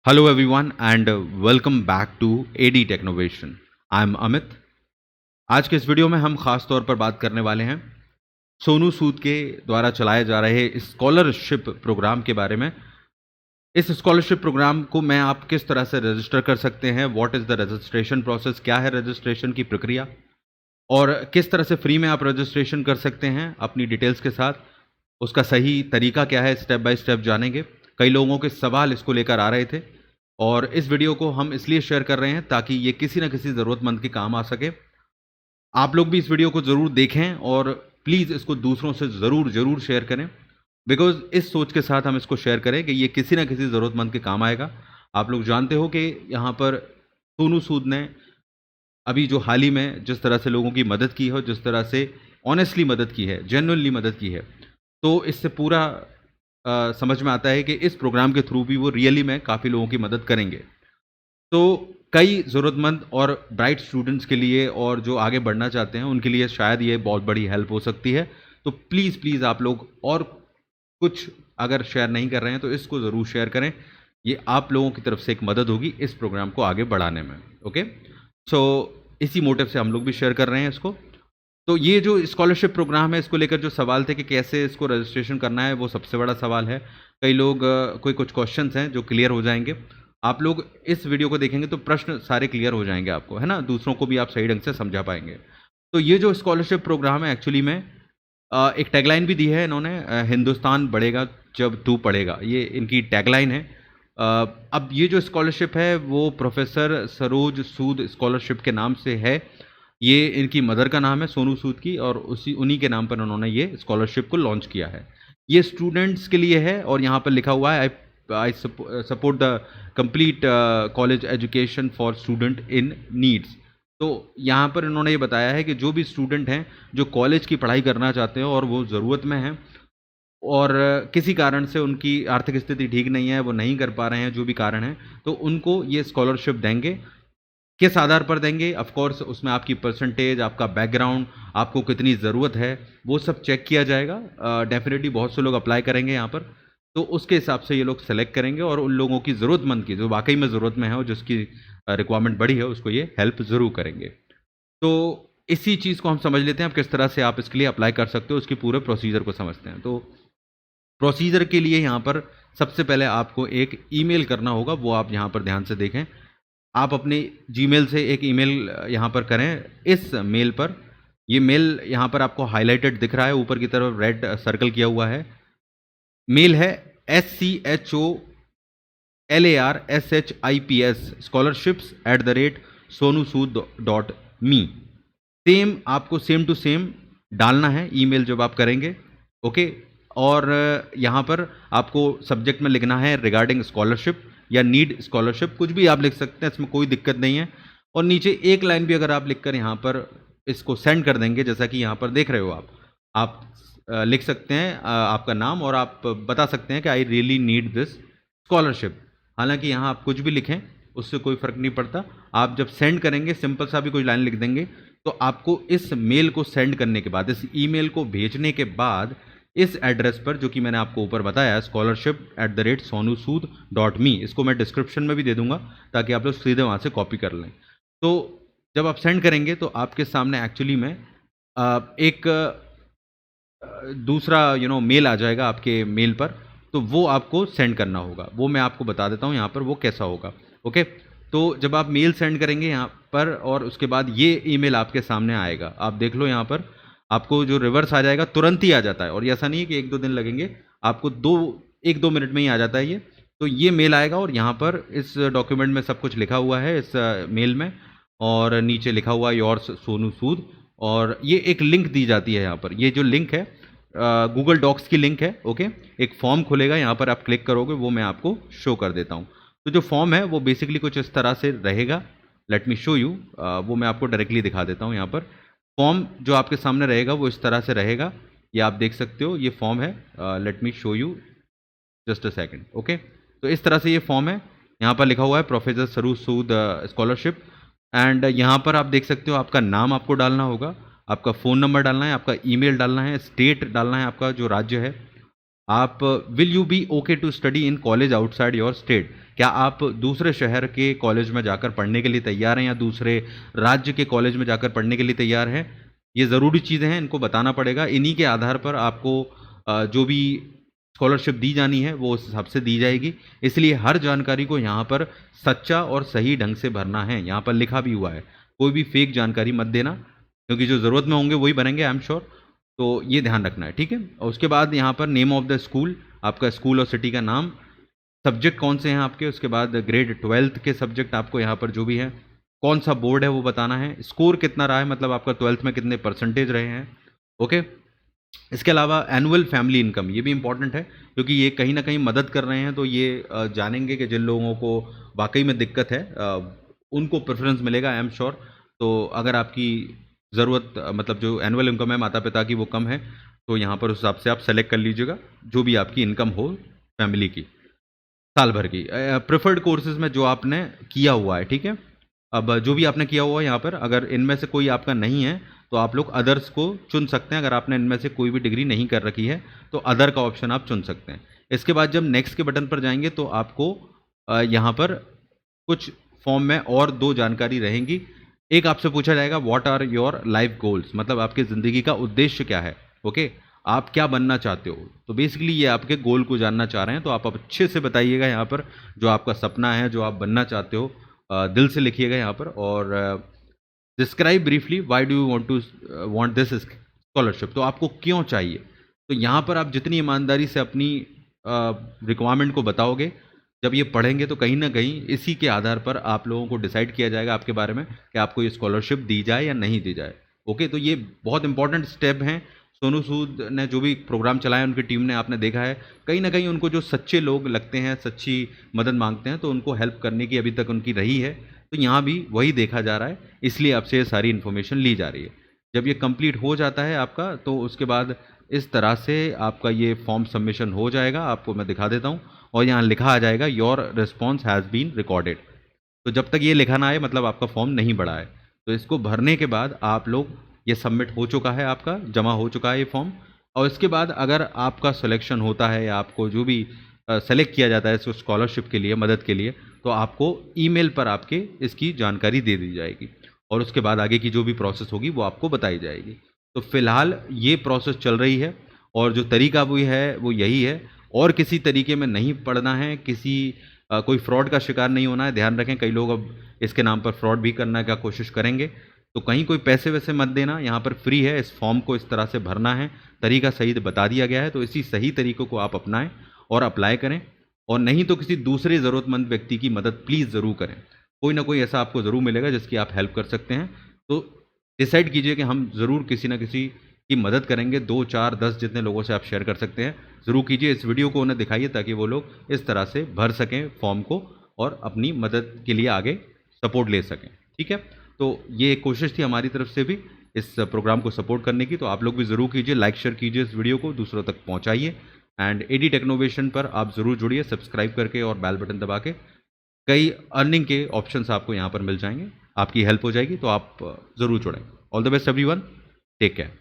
Hello everyone and welcome back to AD Technovation. I am Amit. आज के इस video में हम खास तौर पर बात करने वाले हैं सोनू सूद के द्वारा चलाए जा रहे स्कॉलरशिप प्रोग्राम के बारे में। इस स्कॉलरशिप प्रोग्राम को मैं आप किस तरह से रजिस्टर कर सकते हैं, what is the registration process, क्या है रजिस्ट्रेशन की प्रक्रिया और किस तरह से फ्री में आप रजिस्ट्रेशन कर सकते हैं अपनी डिटेल्स के साथ, उसका सही तरीका क्या है, स्टेप बाय स्टेप जानेंगे। कई लोगों के सवाल इसको लेकर आ रहे थे और इस वीडियो को हम इसलिए शेयर कर रहे हैं ताकि ये किसी न किसी ज़रूरतमंद के काम आ सके। आप लोग भी इस वीडियो को ज़रूर देखें और प्लीज़ इसको दूसरों से ज़रूर शेयर करें, बिकॉज़ इस सोच के साथ हम इसको शेयर करें कि ये किसी न किसी ज़रूरतमंद के काम आएगा। आप लोग जानते हो कि यहाँ पर सोनू सूद ने अभी जो हाल ही में जिस तरह से लोगों की मदद की है, जिस तरह से ऑनेस्टली मदद की है, जेन्युइनली मदद की है, तो इससे पूरा समझ में आता है कि इस प्रोग्राम के थ्रू भी वो रियली में काफ़ी लोगों की मदद करेंगे। तो कई ज़रूरतमंद और ब्राइट स्टूडेंट्स के लिए और जो आगे बढ़ना चाहते हैं उनके लिए शायद ये बहुत बड़ी हेल्प हो सकती है। तो प्लीज़ आप लोग और कुछ अगर शेयर नहीं कर रहे हैं तो इसको ज़रूर शेयर करें। ये आप लोगों की तरफ से एक मदद होगी इस प्रोग्राम को आगे बढ़ाने में। ओके, सो इसी मोटिव से हम लोग भी शेयर कर रहे हैं इसको। तो ये जो स्कॉलरशिप प्रोग्राम है इसको लेकर जो सवाल थे कि कैसे इसको रजिस्ट्रेशन करना है, वो सबसे बड़ा सवाल है। कई लोग कोई कुछ क्वेश्चंस हैं जो क्लियर हो जाएंगे। आप लोग इस वीडियो को देखेंगे तो प्रश्न सारे क्लियर हो जाएंगे आपको, है ना? दूसरों को भी आप सही ढंग से समझा पाएंगे। तो ये जो स्कॉलरशिप प्रोग्राम है एक्चुअली में एक टैगलाइन भी दी है इन्होंने, हिंदुस्तान बढ़ेगा जब तू पढ़ेगा, ये इनकी टैगलाइन है। अब ये जो स्कॉलरशिप है वो प्रोफेसर सरोज सूद स्कॉलरशिप के नाम से है। ये इनकी मदर का नाम है सोनू सूद की और उन्हीं के नाम पर उन्होंने ये स्कॉलरशिप को लॉन्च किया है। ये स्टूडेंट्स के लिए है और यहाँ पर लिखा हुआ है I support the complete college education for student in needs. तो यहाँ पर इन्होंने ये बताया है कि जो भी स्टूडेंट हैं जो कॉलेज की पढ़ाई करना चाहते हैं और वो ज़रूरत में हैं और किसी कारण से उनकी आर्थिक स्थिति ठीक नहीं है, वो नहीं कर पा रहे हैं, जो भी कारण है, तो उनको ये स्कॉलरशिप देंगे। किस आधार पर देंगे? ऑफ कोर्स उसमें आपकी परसेंटेज, आपका बैकग्राउंड, आपको कितनी ज़रूरत है, वो सब चेक किया जाएगा। डेफिनेटली बहुत से लोग अप्लाई करेंगे यहाँ पर, तो उसके हिसाब से ये लोग सेलेक्ट करेंगे और उन लोगों की ज़रूरतमंद की, जो वाकई में ज़रूरत में है और जिसकी रिक्वायरमेंट बड़ी है, उसको ये हेल्प ज़रूर करेंगे। तो इसी चीज़ को हम समझ लेते हैं, अब किस तरह से आप इसके लिए अप्लाई कर सकते हो, उसकी पूरे प्रोसीजर को समझते हैं। तो प्रोसीजर के लिए यहाँ पर सबसे पहले आपको एक ईमेल करना होगा, वो आप यहाँ पर ध्यान से देखें। आप अपने जीमेल से एक ईमेल यहाँ पर करें। इस मेल पर, ये मेल यहाँ पर आपको हाईलाइटेड दिख रहा है, ऊपर की तरफ रेड सर्कल किया हुआ है। मेल है SCHOLARSHIPS scholarships@sonusood.me। सेम आपको सेम टू सेम डालना है ईमेल जब आप करेंगे। ओके, और यहाँ पर आपको सब्जेक्ट में लिखना है रिगार्डिंग स्कॉलरशिप या नीड स्कॉलरशिप, कुछ भी आप लिख सकते हैं, इसमें कोई दिक्कत नहीं है। और नीचे एक लाइन भी अगर आप लिखकर यहाँ पर इसको सेंड कर देंगे, जैसा कि यहाँ पर देख रहे हो आप लिख सकते हैं आपका नाम और आप बता सकते हैं कि I really need this scholarship. हालांकि यहाँ आप कुछ भी लिखें उससे कोई फ़र्क नहीं पड़ता। आप जब सेंड करेंगे सिंपल सा भी कोई लाइन लिख देंगे, तो आपको इस मेल को सेंड करने के बाद, इस ईमेल को भेजने के बाद, इस एड्रेस पर जो कि मैंने आपको ऊपर बताया scholarship@sonusood.me, इसको मैं डिस्क्रिप्शन में भी दे दूंगा ताकि आप लोग सीधे वहाँ से कॉपी कर लें। तो जब आप सेंड करेंगे तो आपके सामने एक्चुअली में एक दूसरा मेल आ जाएगा आपके मेल पर, तो वो आपको सेंड करना होगा। वो मैं आपको बता देता हूँ यहाँ पर वो कैसा होगा। ओके, तो जब आप मेल सेंड करेंगे यहाँ पर और उसके बाद ये ईमेल आपके सामने आएगा, आप देख लो यहाँ पर आपको जो रिवर्स आ जाएगा तुरंत ही आ जाता है, और ऐसा नहीं है कि 1-2 दिन लगेंगे, आपको 1-2 मिनट में ही आ जाता है ये। तो ये मेल आएगा और यहाँ पर इस डॉक्यूमेंट में सब कुछ लिखा हुआ है इस मेल में, और नीचे लिखा हुआ है योर्स सोनू सूद, और ये एक लिंक दी जाती है यहाँ पर। ये जो लिंक है गूगल डॉक्स की लिंक है। ओके, एक फॉर्म खुलेगा, यहाँ पर आप क्लिक करोगे, वो मैं आपको शो कर देता हूँ। तो जो फॉर्म है वो बेसिकली कुछ इस तरह से रहेगा। लेट मी शो यू, वो मैं आपको डायरेक्टली दिखा देता हूँ। यहाँ पर फॉर्म जो आपके सामने रहेगा वो इस तरह से रहेगा, ये आप देख सकते हो, ये फॉर्म है। Let me show you just a second. Okay, तो इस तरह से ये फॉर्म है, यहाँ पर लिखा हुआ है प्रोफेसर सरू सूद स्कॉलरशिप, एंड यहाँ पर आप देख सकते हो आपका नाम आपको डालना होगा, आपका फ़ोन नंबर डालना है, आपका ईमेल डालना है, स्टेट डालना है, आपका जो राज्य है, आप will you be okay to study in college outside your state, क्या आप दूसरे शहर के कॉलेज में जाकर पढ़ने के लिए तैयार हैं या दूसरे राज्य के कॉलेज में जाकर पढ़ने के लिए तैयार हैं। ये ज़रूरी चीज़ें हैं, इनको बताना पड़ेगा। इन्हीं के आधार पर आपको जो भी स्कॉलरशिप दी जानी है वो उस हिसाब से दी जाएगी। इसलिए हर जानकारी को यहाँ पर सच्चा और सही ढंग से भरना है, यहाँ पर लिखा भी हुआ है। कोई भी फेक जानकारी मत देना, क्योंकि जो ज़रूरत में होंगे वही भरेंगे, आई एम श्योर। तो ये ध्यान रखना है, ठीक है। और उसके बाद यहाँ पर नेम ऑफ द स्कूल, आपका स्कूल और सिटी का नाम, सब्जेक्ट कौन से हैं आपके, उसके बाद ग्रेड 12th के सब्जेक्ट आपको यहाँ पर जो भी है, कौन सा बोर्ड है वो बताना है, स्कोर कितना रहा है, मतलब आपका 12th में कितने परसेंटेज रहे हैं, ओके। इसके अलावा एनुअल फैमिली इनकम, ये भी इंपॉर्टेंट है, क्योंकि ये कहीं ना कहीं मदद कर रहे हैं। तो ये जानेंगे कि जिन लोगों को वाकई में दिक्कत है उनको प्रेफरेंस मिलेगा, आई एम श्योर। तो अगर आपकी ज़रूरत मतलब जो एनुअल इनकम है माता पिता की वो कम है, तो यहाँ पर उस हिसाब से आप सेलेक्ट कर लीजिएगा जो भी आपकी इनकम हो फैमिली की साल भर की। प्रेफर्ड कोर्सेज में जो आपने किया हुआ है, ठीक है। अब जो भी आपने किया हुआ है यहाँ पर, अगर इनमें से कोई आपका नहीं है तो आप लोग अदर्स को चुन सकते हैं। अगर आपने इनमें से कोई भी डिग्री नहीं कर रखी है तो अदर का ऑप्शन आप चुन सकते हैं। इसके बाद जब नेक्स्ट के बटन पर जाएंगे तो आपको यहाँ पर कुछ फॉर्म में और दो जानकारी रहेंगी। एक आपसे पूछा जाएगा what are your life goals, मतलब आपकी ज़िंदगी का उद्देश्य क्या है, ओके। आप क्या बनना चाहते हो, तो बेसिकली ये आपके गोल को जानना चाह रहे हैं। तो आप अच्छे से बताइएगा यहाँ पर जो आपका सपना है, जो आप बनना चाहते हो, दिल से लिखिएगा यहाँ पर। और describe briefly why do you want this scholarship, तो आपको क्यों चाहिए। तो यहाँ पर आप जितनी ईमानदारी से अपनी रिक्वायरमेंट को बताओगे, जब ये पढ़ेंगे तो कहीं ना कहीं इसी के आधार पर आप लोगों को डिसाइड किया जाएगा आपके बारे में कि आपको ये स्कॉलरशिप दी जाए या नहीं दी जाए, ओके। तो ये बहुत इंपॉर्टेंट स्टेप हैं। सोनू सूद ने जो भी प्रोग्राम चलाया उनकी टीम ने, आपने देखा है कहीं ना कहीं उनको जो सच्चे लोग लगते हैं, सच्ची मदद मांगते हैं, तो उनको हेल्प करने की अभी तक उनकी रही है। तो यहाँ भी वही देखा जा रहा है, इसलिए आपसे ये सारी इन्फॉर्मेशन ली जा रही है। जब ये कंप्लीट हो जाता है आपका, तो उसके बाद इस तरह से आपका ये फॉर्म सबमिशन हो जाएगा। आपको मैं दिखा देता हूँ, और यहाँ लिखा आ जाएगा your response has been recorded. तो जब तक ये लिखा ना आए मतलब आपका फॉर्म नहीं बढ़ा है। तो इसको भरने के बाद आप लोग, ये सबमिट हो चुका है, आपका जमा हो चुका है ये फॉर्म। और इसके बाद अगर आपका सिलेक्शन होता है या आपको जो भी सेलेक्ट किया जाता है इस स्कॉलरशिप के लिए, मदद के लिए, तो आपको ईमेल पर आपके इसकी जानकारी दे दी जाएगी। और उसके बाद आगे की जो भी प्रोसेस होगी वो आपको बताई जाएगी। तो फिलहाल ये प्रोसेस चल रही है, और जो तरीका भी है वो यही है। और किसी तरीके में नहीं पढ़ना है, किसी कोई फ्रॉड का शिकार नहीं होना है। ध्यान रखें, कई लोग अब इसके नाम पर फ्रॉड भी करने का कोशिश करेंगे, तो कहीं कोई पैसे वैसे मत देना। यहाँ पर फ्री है, इस फॉर्म को इस तरह से भरना है, तरीका सही बता दिया गया है। तो इसी सही तरीकों को आप अपनाएं और अप्लाई करें, और नहीं तो किसी दूसरे ज़रूरतमंद व्यक्ति की मदद प्लीज़ ज़रूर करें। कोई ना कोई ऐसा आपको ज़रूर मिलेगा जिसकी आप हेल्प कर सकते हैं। तो डिसाइड कीजिए कि हम ज़रूर किसी ना किसी की मदद करेंगे। 2, 4, 10 जितने लोगों से आप शेयर कर सकते हैं ज़रूर कीजिए। इस वीडियो को उन्हें दिखाइए ताकि वो लोग इस तरह से भर सकें फॉर्म को और अपनी मदद के लिए आगे सपोर्ट ले सकें, ठीक है। तो ये एक कोशिश थी हमारी तरफ से भी इस प्रोग्राम को सपोर्ट करने की। तो आप लोग भी ज़रूर कीजिए, लाइक शेयर कीजिए, इस वीडियो को दूसरों तक पहुँचाइए। एंड एडी टेक्नोवेशन पर आप ज़रूर जुड़िए सब्सक्राइब करके और बेल बटन दबा के। कई अर्निंग के ऑप्शंस आपको यहाँ पर मिल जाएंगे, आपकी हेल्प हो जाएगी। तो आप ज़रूर जुड़ें। All the best everyone, take care.